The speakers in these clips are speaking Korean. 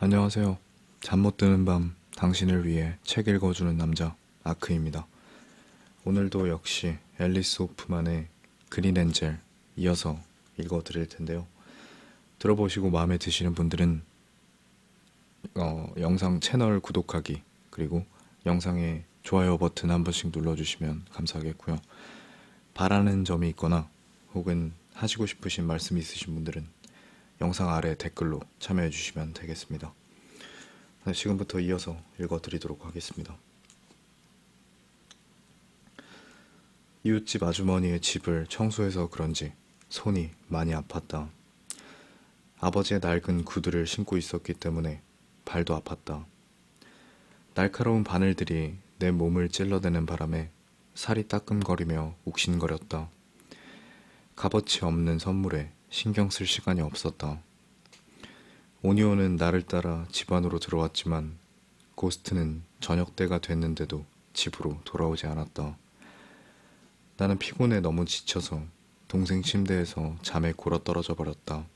안녕하세요. 잠 못 드는 밤 당신을 위해 책 읽어주는 남자 아크입니다. 오늘도 역시 앨리스 호프만의 그린 엔젤 이어서 읽어드릴 텐데요. 들어보시고 마음에 드시는 분들은 영상 채널 구독하기 그리고 영상에 좋아요 버튼 한 번씩 눌러주시면 감사하겠고요. 바라는 점이 있거나 혹은 하시고 싶으신 말씀이 있으신 분들은 영상 아래 댓글로 참여해 주시면 되겠습니다. 지금부터 이어서 읽어드리도록 하겠습니다. 이웃집 아주머니의 집을 청소해서 그런지 손이 많이 아팠다. 아버지의 낡은 구두를 신고 있었기 때문에 발도 아팠다. 날카로운 바늘들이 내 몸을 찔러대는 바람에 살이 따끔거리며 욱신거렸다. 값어치 없는 선물에 신경 쓸 시간이 없었다. 오니오는 나를 따라 집 안으로 들어왔지만 고스트는 저녁 때가 됐는데도 집으로 돌아오지 않았다. 나는 피곤해 너무 지쳐서 동생 침대에서 잠에 굴어떨어져 버렸다.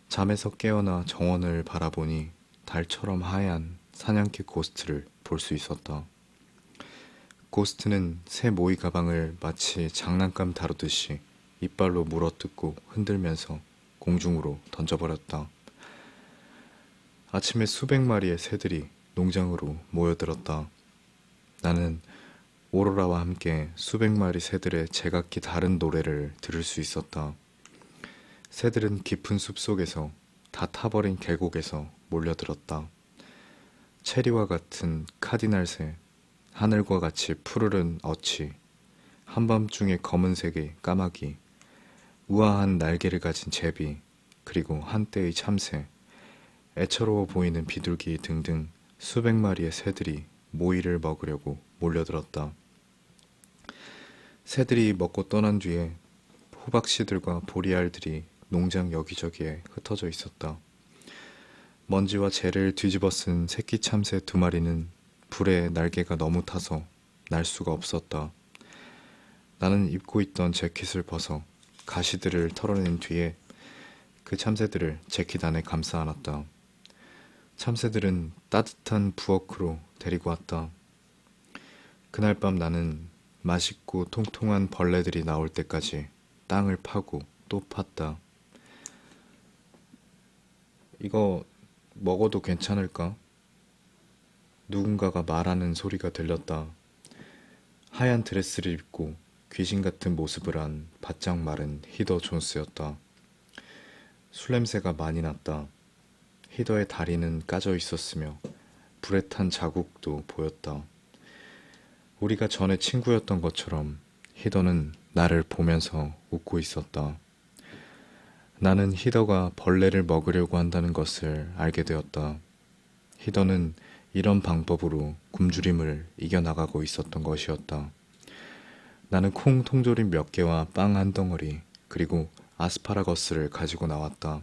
잠에서 깨어나 정원을 바라보니 달처럼 하얀 사냥개 고스트를 볼 수 있었다. 고스트는 새 모이 가방을 마치 장난감 다루듯이 이빨로 물어뜯고 흔들면서 공중으로 던져버렸다. 아침에 수백 마리의 새들이 농장으로 모여들었다. 나는 오로라와 함께 수백 마리 새들의 제각기 다른 노래를 들을 수 있었다. 새들은 깊은 숲속에서 다 타버린 계곡에서 몰려들었다. 체리와 같은 카디날새, 하늘과 같이 푸르른 어치, 한밤중에 검은색의 까마귀, 우아한 날개를 가진 제비, 그리고 한때의 참새, 애처로워 보이는 비둘기 등등 수백 마리의 새들이 모이를 먹으려고 몰려들었다. 새들이 먹고 떠난 뒤에 호박씨들과 보리알들이 농장 여기저기에 흩어져 있었다. 먼지와 재를 뒤집어 쓴 새끼 참새 두 마리는 불에 날개가 너무 타서 날 수가 없었다. 나는 입고 있던 재킷을 벗어 가시들을 털어낸 뒤에 그 참새들을 재킷 안에 감싸 안았다. 참새들은 따뜻한 부엌으로 데리고 왔다. 그날 밤 나는 맛있고 통통한 벌레들이 나올 때까지 땅을 파고 또 팠다. 이거 먹어도 괜찮을까? 누군가가 말하는 소리가 들렸다. 하얀 드레스를 입고 귀신 같은 모습을 한 바짝 마른 히더 존스였다. 술 냄새가 많이 났다. 히더의 다리는 까져 있었으며 불에 탄 자국도 보였다. 우리가 전에 친구였던 것처럼 히더는 나를 보면서 웃고 있었다. 나는 히더가 벌레를 먹으려고 한다는 것을 알게 되었다. 히더는 이런 방법으로 굶주림을 이겨나가고 있었던 것이었다. 나는 콩 통조림 몇 개와 빵 한 덩어리 그리고 아스파라거스를 가지고 나왔다.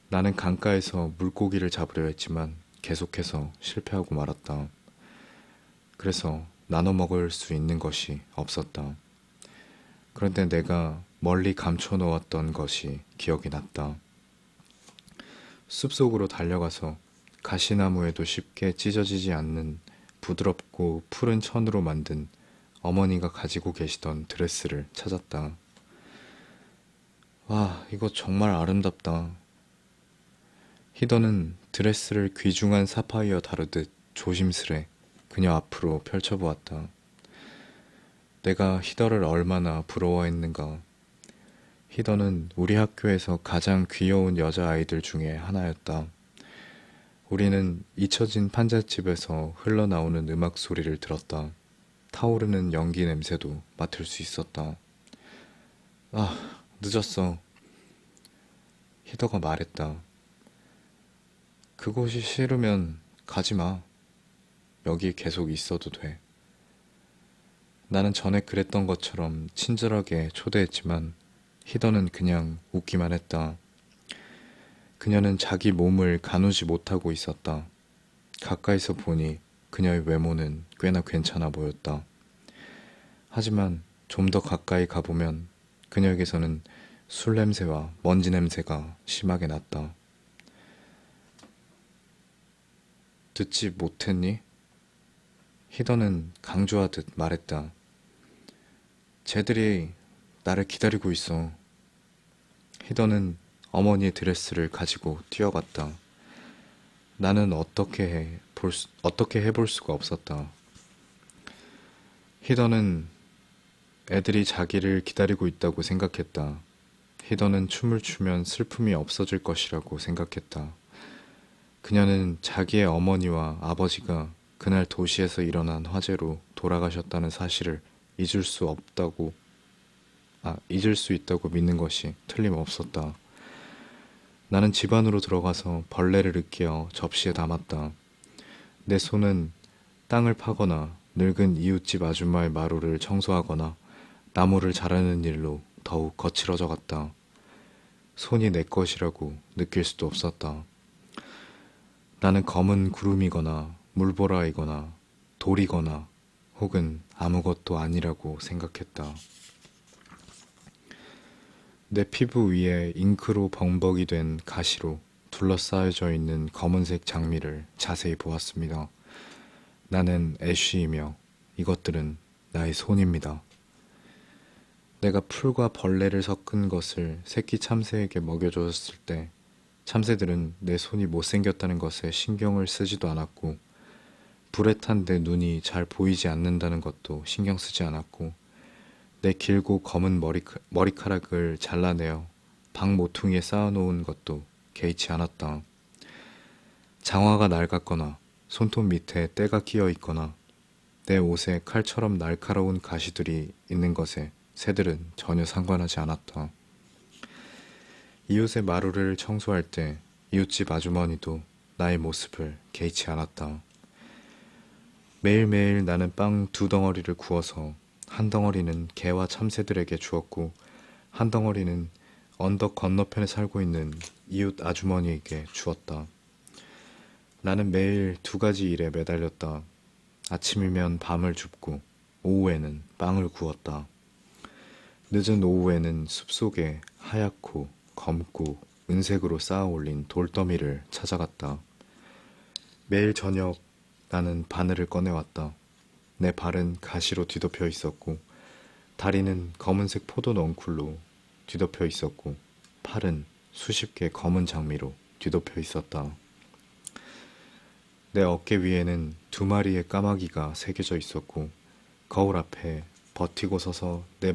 나는 강가에서 물고기를 잡으려 했지만 계속해서 실패하고 말았다. 그래서 나눠 먹을 수 있는 것이 없었다. 그런데 내가 멀리 감춰 놓았던 것이 기억이 났다. 숲속으로 달려가서 가시나무에도 쉽게 찢어지지 않는 부드럽고 푸른 천으로 만든 어머니가 가지고 계시던 드레스를 찾았다. 와, 이거 정말 아름답다. 히더는 드레스를 귀중한 사파이어 다루듯 조심스레 그녀 앞으로 펼쳐보았다. 내가 히더를 얼마나 부러워했는가. 히더는 우리 학교에서 가장 귀여운 여자아이들 중에 하나였다. 우리는 잊혀진 판잣집에서 흘러나오는 음악 소리를 들었다. 타오르는 연기 냄새도 맡을 수 있었다. 아, 늦었어. 히더가 말했다. 그곳이 싫으면 가지 마. 여기 계속 있어도 돼. 나는 전에 그랬던 것처럼 친절하게 초대했지만 히더는 그냥 웃기만 했다. 그녀는 자기 몸을 가누지 못하고 있었다. 가까이서 보니 그녀의 외모는 꽤나 괜찮아 보였다. 하지만 좀 더 가까이 가보면 그녀에게서는 술 냄새와 먼지 냄새가 심하게 났다. 듣지 못했니? 히더는 강조하듯 말했다. 쟤들이 나를 기다리고 있어. 히더는 어머니의 드레스를 가지고 뛰어갔다. 나는 어떻게 해볼 수가 없었다. 히더는 애들이 자기를 기다리고 있다고 생각했다. 히더는 춤을 추면 슬픔이 없어질 것이라고 생각했다. 그녀는 자기의 어머니와 아버지가 그날 도시에서 일어난 화재로 돌아가셨다는 사실을 잊을 수 있다고 믿는 것이 틀림없었다. 나는 집 안으로 들어가서 벌레를 으깨어 접시에 담았다. 내 손은 땅을 파거나 늙은 이웃집 아줌마의 마루를 청소하거나 나무를 자르는 일로 더욱 거칠어져 갔다. 손이 내 것이라고 느낄 수도 없었다. 나는 검은 구름이거나 물보라이거나 돌이거나 혹은 아무것도 아니라고 생각했다. 내 피부 위에 잉크로 범벅이 된 가시로 둘러싸여져 있는 검은색 장미를 자세히 보았습니다. 나는 애쉬이며 이것들은 나의 손입니다. 내가 풀과 벌레를 섞은 것을 새끼 참새에게 먹여줬을 때 참새들은 내 손이 못생겼다는 것에 신경을 쓰지도 않았고 불에 탄 내 눈이 잘 보이지 않는다는 것도 신경 쓰지 않았고 내 길고 검은 머리카락을 잘라내어 방 모퉁이에 쌓아놓은 것도 개의치 않았다. 장화가 낡았거나 손톱 밑에 때가 끼어 있거나 내 옷에 칼처럼 날카로운 가시들이 있는 것에 새들은 전혀 상관하지 않았다. 이웃의 마루를 청소할 때 이웃집 아주머니도 나의 모습을 개의치 않았다. 매일매일 나는 빵 2덩어리를 구워서 한 덩어리는 개와 참새들에게 주었고 한 덩어리는 언덕 건너편에 살고 있는 이웃 아주머니에게 주었다. 나는 매일 2가지 일에 매달렸다. 아침이면 밤을 줍고 오후에는 빵을 구웠다. 늦은 오후에는 숲속에 하얗고 검고 은색으로 쌓아 올린 돌더미를 찾아갔다. 매일 저녁 나는 바늘을 꺼내왔다. 내 발은 가시로 뒤덮여 있었고 다리는 검은색 포도 넝쿨로 뒤덮여 있었고 팔은 수십 개 검은 장미로 뒤덮여 있었다. 내 어깨 위에는 2마리의 까마귀가 새겨져 있었고 거울 앞에 버티고 서서 내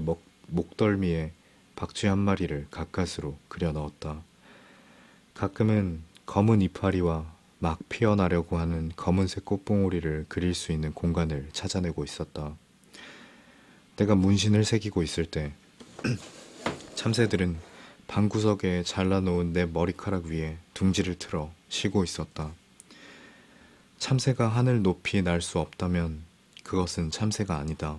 목덜미에 박쥐 1마리를 가까스로 그려 넣었다. 가끔은 검은 이파리와 막 피어나려고 하는 검은색 꽃봉오리를 그릴 수 있는 공간을 찾아내고 있었다. 내가 문신을 새기고 있을 때 참새들은 방구석에 잘라놓은 내 머리카락 위에 둥지를 틀어 쉬고 있었다. 참새가 하늘 높이 날 수 없다면 그것은 참새가 아니다.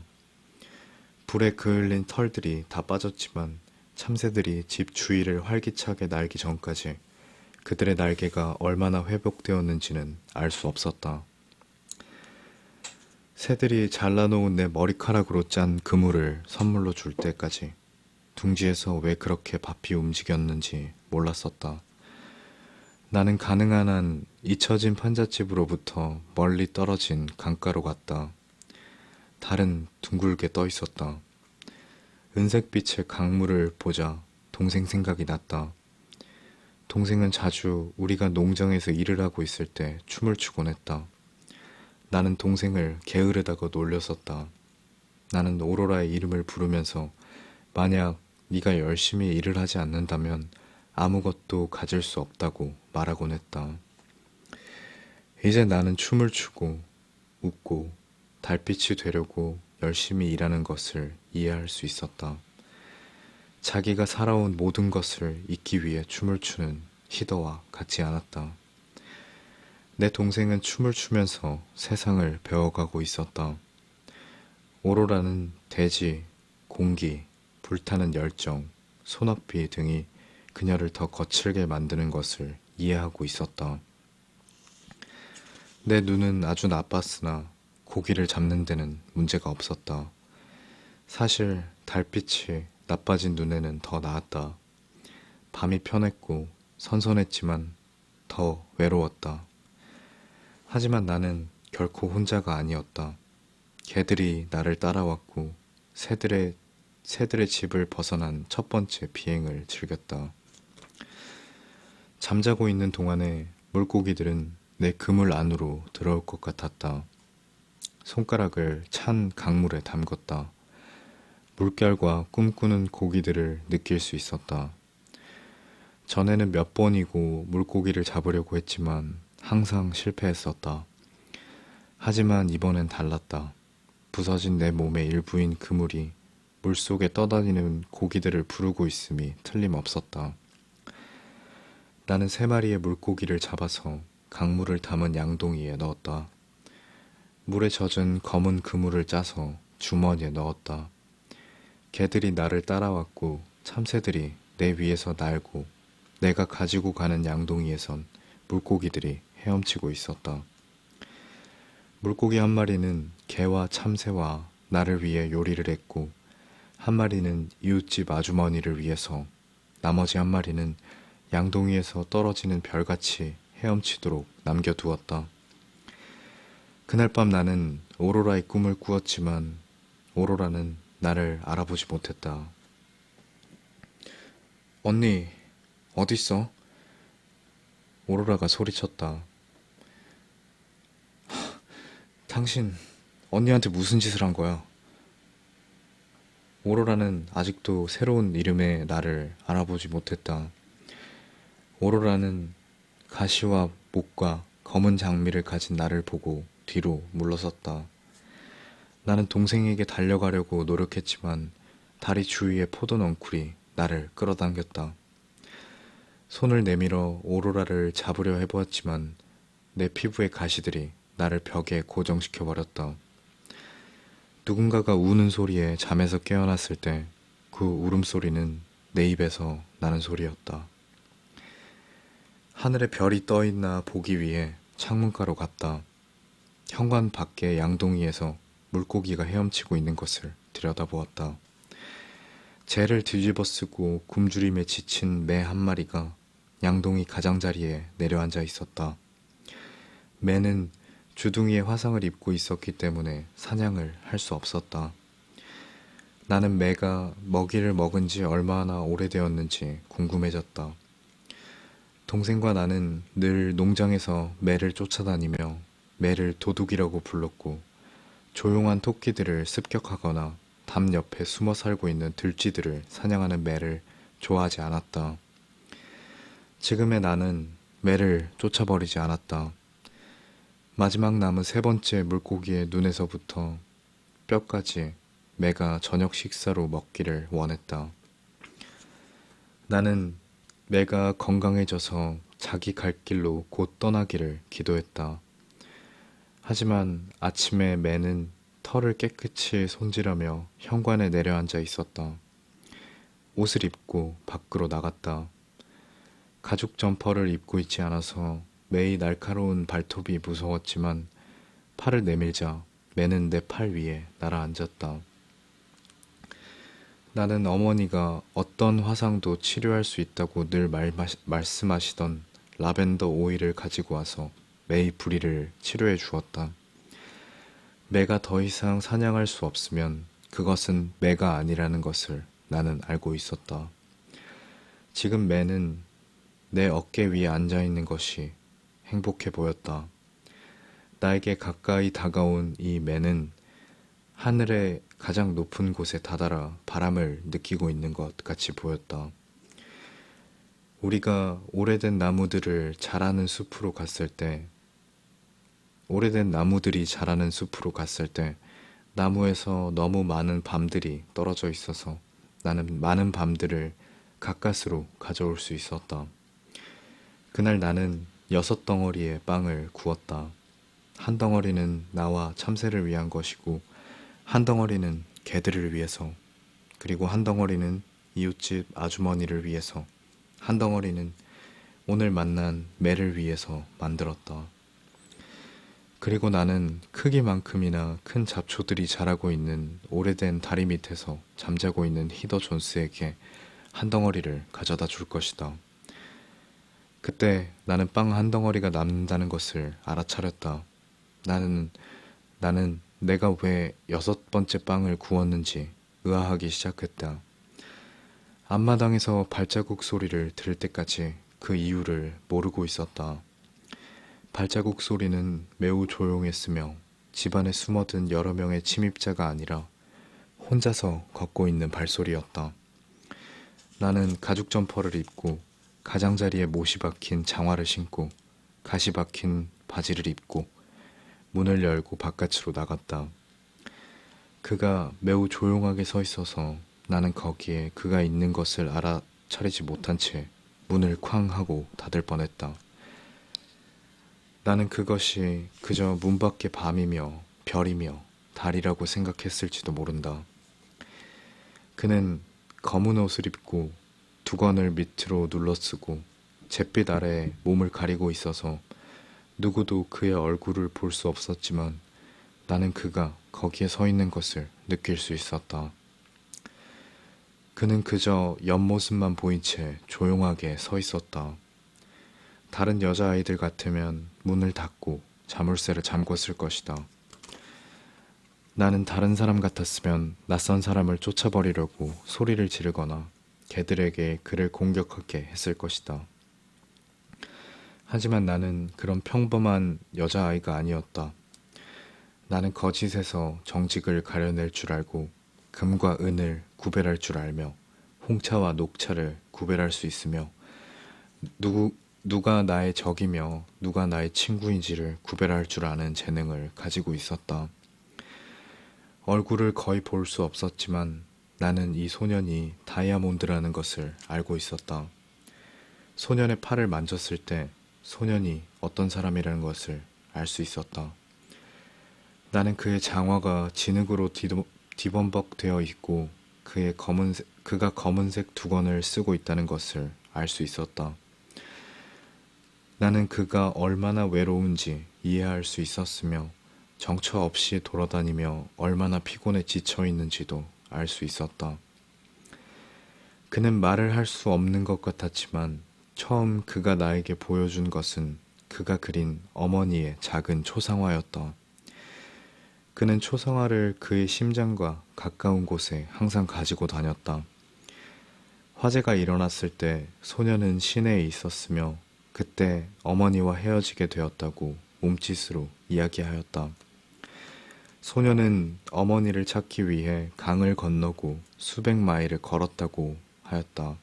불에 그을린 털들이 다 빠졌지만 참새들이 집 주위를 활기차게 날기 전까지 그들의 날개가 얼마나 회복되었는지는 알 수 없었다. 새들이 잘라놓은 내 머리카락으로 짠 그물을 선물로 줄 때까지 둥지에서 왜 그렇게 바삐 움직였는지 몰랐었다. 나는 가능한 한 잊혀진 판잣집으로부터 멀리 떨어진 강가로 갔다. 달은 둥글게 떠 있었다. 은색빛의 강물을 보자 동생 생각이 났다. 동생은 자주 우리가 농장에서 일을 하고 있을 때 춤을 추곤 했다. 나는 동생을 게으르다고 놀렸었다. 나는 오로라의 이름을 부르면서 만약 네가 열심히 일을 하지 않는다면 아무것도 가질 수 없다고 말하곤 했다. 이제 나는 춤을 추고 웃고 달빛이 되려고 열심히 일하는 것을 이해할 수 있었다. 자기가 살아온 모든 것을 잊기 위해 춤을 추는 히더와 같지 않았다. 내 동생은 춤을 추면서 세상을 배워가고 있었다. 오로라는 대지, 공기, 불타는 열정, 소낙비 등이 그녀를 더 거칠게 만드는 것을 이해하고 있었다. 내 눈은 아주 나빴으나 고기를 잡는 데는 문제가 없었다. 사실 달빛이 나빠진 눈에는 더 나았다. 밤이 편했고 선선했지만 더 외로웠다. 하지만 나는 결코 혼자가 아니었다. 개들이 나를 따라왔고 새들의 집을 벗어난 첫 번째 비행을 즐겼다. 잠자고 있는 동안에 물고기들은 내 그물 안으로 들어올 것 같았다. 손가락을 찬 강물에 담궜다. 물결과 꿈꾸는 고기들을 느낄 수 있었다. 전에는 몇 번이고 물고기를 잡으려고 했지만 항상 실패했었다. 하지만 이번엔 달랐다. 부서진 내 몸의 일부인 그물이 물속에 떠다니는 고기들을 부르고 있음이 틀림없었다. 나는 3마리의 물고기를 잡아서 강물을 담은 양동이에 넣었다. 물에 젖은 검은 그물을 짜서 주머니에 넣었다. 개들이 나를 따라왔고 참새들이 내 위에서 날고 내가 가지고 가는 양동이에선 물고기들이 헤엄치고 있었다. 물고기 한 마리는 개와 참새와 나를 위해 요리를 했고 한 마리는 이웃집 아주머니를 위해서 나머지 한 마리는 양동이에서 떨어지는 별같이 헤엄치도록 남겨두었다. 그날 밤 나는 오로라의 꿈을 꾸었지만 오로라는 나를 알아보지 못했다. 언니, 어딨어? 오로라가 소리쳤다. 당신, 언니한테 무슨 짓을 한 거야? 오로라는 아직도 새로운 이름의 나를 알아보지 못했다. 오로라는 가시와 목과 검은 장미를 가진 나를 보고 뒤로 물러섰다. 나는 동생에게 달려가려고 노력했지만 다리 주위의 포도 넝쿨이 나를 끌어당겼다. 손을 내밀어 오로라를 잡으려 해보았지만 내 피부의 가시들이 나를 벽에 고정시켜버렸다. 누군가가 우는 소리에 잠에서 깨어났을 때 그 울음소리는 내 입에서 나는 소리였다. 하늘에 별이 떠있나 보기 위해 창문가로 갔다. 현관 밖의 양동이에서 물고기가 헤엄치고 있는 것을 들여다보았다. 재를 뒤집어 쓰고 굶주림에 지친 매 한 마리가 양동이 가장자리에 내려앉아 있었다. 매는 주둥이에 화상을 입고 있었기 때문에 사냥을 할 수 없었다. 나는 매가 먹이를 먹은 지 얼마나 오래되었는지 궁금해졌다. 동생과 나는 늘 농장에서 매를 쫓아다니며 매를 도둑이라고 불렀고 조용한 토끼들을 습격하거나 담 옆에 숨어 살고 있는 들쥐들을 사냥하는 매를 좋아하지 않았다. 지금의 나는 매를 쫓아버리지 않았다. 마지막 남은 3번째 물고기의 눈에서부터 뼈까지 매가 저녁 식사로 먹기를 원했다. 나는 매가 건강해져서 자기 갈 길로 곧 떠나기를 기도했다. 하지만 아침에 매는 털을 깨끗이 손질하며 현관에 내려앉아 있었다. 옷을 입고 밖으로 나갔다. 가죽 점퍼를 입고 있지 않아서 매의 날카로운 발톱이 무서웠지만 팔을 내밀자 매는 내 팔 위에 날아앉았다. 나는 어머니가 어떤 화상도 치료할 수 있다고 늘 말씀하시던 라벤더 오일을 가지고 와서 매의 부리를 치료해 주었다. 매가 더 이상 사냥할 수 없으면 그것은 매가 아니라는 것을 나는 알고 있었다. 지금 매는 내 어깨 위에 앉아 있는 것이 행복해 보였다. 나에게 가까이 다가온 이 매는 하늘의 가장 높은 곳에 다다라 바람을 느끼고 있는 것 같이 보였다. 우리가 오래된 나무들이 자라는 숲으로 갔을 때 나무에서 너무 많은 밤들이 떨어져 있어서 나는 많은 밤들을 가까스로 가져올 수 있었다. 그날 나는 6덩어리의 빵을 구웠다. 한 덩어리는 나와 참새를 위한 것이고 한 덩어리는 개들을 위해서, 그리고 한 덩어리는 이웃집 아주머니를 위해서, 한 덩어리는 오늘 만난 매를 위해서 만들었다. 그리고 나는 크기만큼이나 큰 잡초들이 자라고 있는 오래된 다리 밑에서 잠자고 있는 히더 존스에게 한 덩어리를 가져다 줄 것이다. 그때 나는 빵 한 덩어리가 남는다는 것을 알아차렸다. 나는, 나는 내가 왜 여섯 번째 빵을 구웠는지 의아하기 시작했다. 앞마당에서 발자국 소리를 들을 때까지 그 이유를 모르고 있었다. 발자국 소리는 매우 조용했으며 집안에 숨어든 여러 명의 침입자가 아니라 혼자서 걷고 있는 발소리였다. 나는 가죽 점퍼를 입고 가장자리에 못이 박힌 장화를 신고 가시 박힌 바지를 입고 문을 열고 바깥으로 나갔다. 그가 매우 조용하게 서 있어서 나는 거기에 그가 있는 것을 알아차리지 못한 채 문을 쾅 하고 닫을 뻔했다. 나는 그것이 그저 문 밖의 밤이며 별이며 달이라고 생각했을지도 모른다. 그는 검은 옷을 입고 두건을 밑으로 눌러쓰고 잿빛 아래에 몸을 가리고 있어서 누구도 그의 얼굴을 볼 수 없었지만 나는 그가 거기에 서 있는 것을 느낄 수 있었다. 그는 그저 옆모습만 보인 채 조용하게 서 있었다. 다른 여자아이들 같으면 문을 닫고 자물쇠를 잠궜을 것이다. 나는 다른 사람 같았으면 낯선 사람을 쫓아버리려고 소리를 지르거나 개들에게 그를 공격하게 했을 것이다. 하지만 나는 그런 평범한 여자아이가 아니었다. 나는 거짓에서 정직을 가려낼 줄 알고 금과 은을 구별할 줄 알며 홍차와 녹차를 구별할 수 있으며 누가 나의 적이며 누가 나의 친구인지를 구별할 줄 아는 재능을 가지고 있었다. 얼굴을 거의 볼 수 없었지만 나는 이 소년이 다이아몬드라는 것을 알고 있었다. 소년의 팔을 만졌을 때 소년이 어떤 사람이라는 것을 알 수 있었다. 나는 그의 장화가 진흙으로 뒤범벅되어 있고 그가 검은색 두건을 쓰고 있다는 것을 알 수 있었다. 나는 그가 얼마나 외로운지 이해할 수 있었으며 정처 없이 돌아다니며 얼마나 피곤해 지쳐 있는지도 알 수 있었다. 그는 말을 할 수 없는 것 같았지만 처음 그가 나에게 보여준 것은 그가 그린 어머니의 작은 초상화였다. 그는 초상화를 그의 심장과 가까운 곳에 항상 가지고 다녔다. 화재가 일어났을 때 소녀는 시내에 있었으며 그때 어머니와 헤어지게 되었다고 몸짓으로 이야기하였다. 소녀는 어머니를 찾기 위해 강을 건너고 수백 마일을 걸었다고 하였다.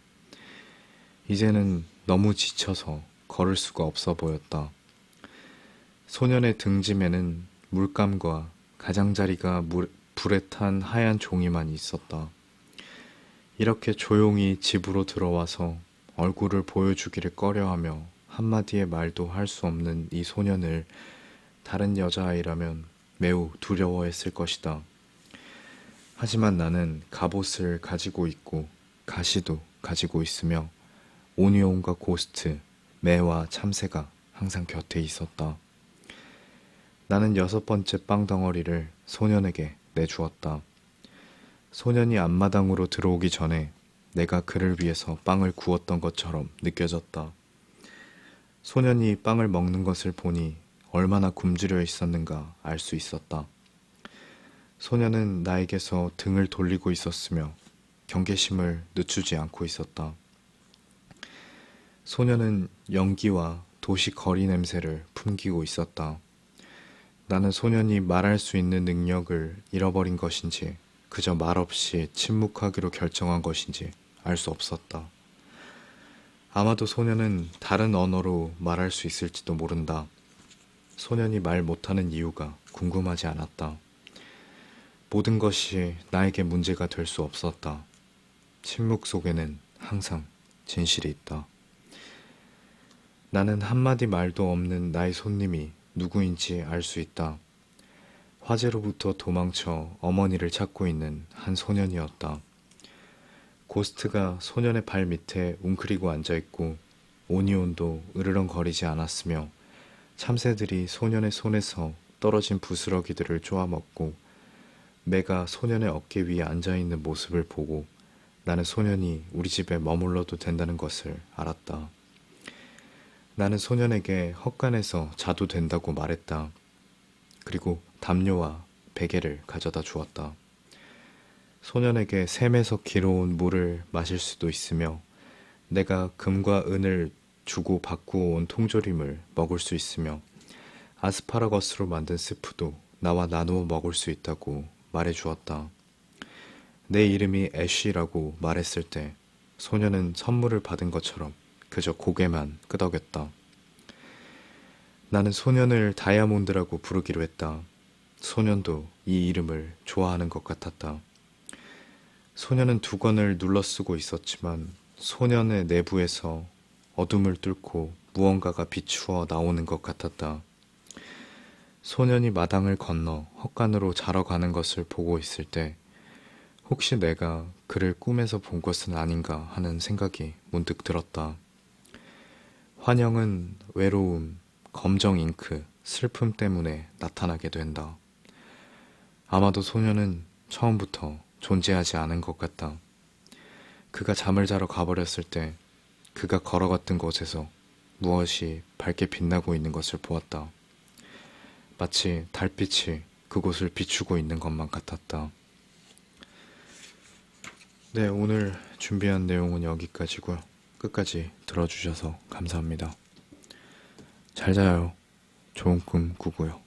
이제는 너무 지쳐서 걸을 수가 없어 보였다. 소년의 등짐에는 물감과 가장자리가 불에 탄 하얀 종이만 있었다. 이렇게 조용히 집으로 들어와서 얼굴을 보여주기를 꺼려하며 한마디의 말도 할 수 없는 이 소년을 다른 여자아이라면 매우 두려워했을 것이다. 하지만 나는 갑옷을 가지고 있고 가시도 가지고 있으며 오니온과 고스트, 매와 참새가 항상 곁에 있었다. 나는 여섯 번째 빵 덩어리를 소년에게 내주었다. 소년이 앞마당으로 들어오기 전에 내가 그를 위해서 빵을 구웠던 것처럼 느껴졌다. 소년이 빵을 먹는 것을 보니 얼마나 굶주려 있었는가 알 수 있었다. 소년은 나에게서 등을 돌리고 있었으며 경계심을 늦추지 않고 있었다. 소년은 연기와 도시 거리 냄새를 풍기고 있었다. 나는 소년이 말할 수 있는 능력을 잃어버린 것인지 그저 말없이 침묵하기로 결정한 것인지 알 수 없었다. 아마도 소년은 다른 언어로 말할 수 있을지도 모른다. 소년이 말 못하는 이유가 궁금하지 않았다. 모든 것이 나에게 문제가 될 수 없었다. 침묵 속에는 항상 진실이 있다. 나는 한마디 말도 없는 나의 손님이 누구인지 알 수 있다. 화재로부터 도망쳐 어머니를 찾고 있는 한 소년이었다. 고스트가 소년의 발 밑에 웅크리고 앉아있고 오니온도 으르렁거리지 않았으며 참새들이 소년의 손에서 떨어진 부스러기들을 쪼아먹고 매가 소년의 어깨 위에 앉아있는 모습을 보고 나는 소년이 우리 집에 머물러도 된다는 것을 알았다. 나는 소년에게 헛간에서 자도 된다고 말했다. 그리고 담요와 베개를 가져다 주었다. 소년에게 샘에서 길어온 물을 마실 수도 있으며 내가 금과 은을 주고 바꾸어 온 통조림을 먹을 수 있으며 아스파라거스로 만든 스프도 나와 나누어 먹을 수 있다고 말해 주었다. 내 이름이 애쉬라고 말했을 때 소년은 선물을 받은 것처럼 그저 고개만 끄덕였다. 나는 소년을 다이아몬드라고 부르기로 했다. 소년도 이 이름을 좋아하는 것 같았다. 소년은 두건을 눌러 쓰고 있었지만 소년의 내부에서 어둠을 뚫고 무언가가 비추어 나오는 것 같았다. 소년이 마당을 건너 헛간으로 자러 가는 것을 보고 있을 때 혹시 내가 그를 꿈에서 본 것은 아닌가 하는 생각이 문득 들었다. 환영은 외로움, 검정 잉크, 슬픔 때문에 나타나게 된다. 아마도 소년은 처음부터 존재하지 않은 것 같다. 그가 잠을 자러 가버렸을 때 그가 걸어갔던 곳에서 무엇이 밝게 빛나고 있는 것을 보았다. 마치 달빛이 그곳을 비추고 있는 것만 같았다. 네, 오늘 준비한 내용은 여기까지고요. 끝까지 들어주셔서 감사합니다. 잘 자요. 좋은 꿈 꾸고요.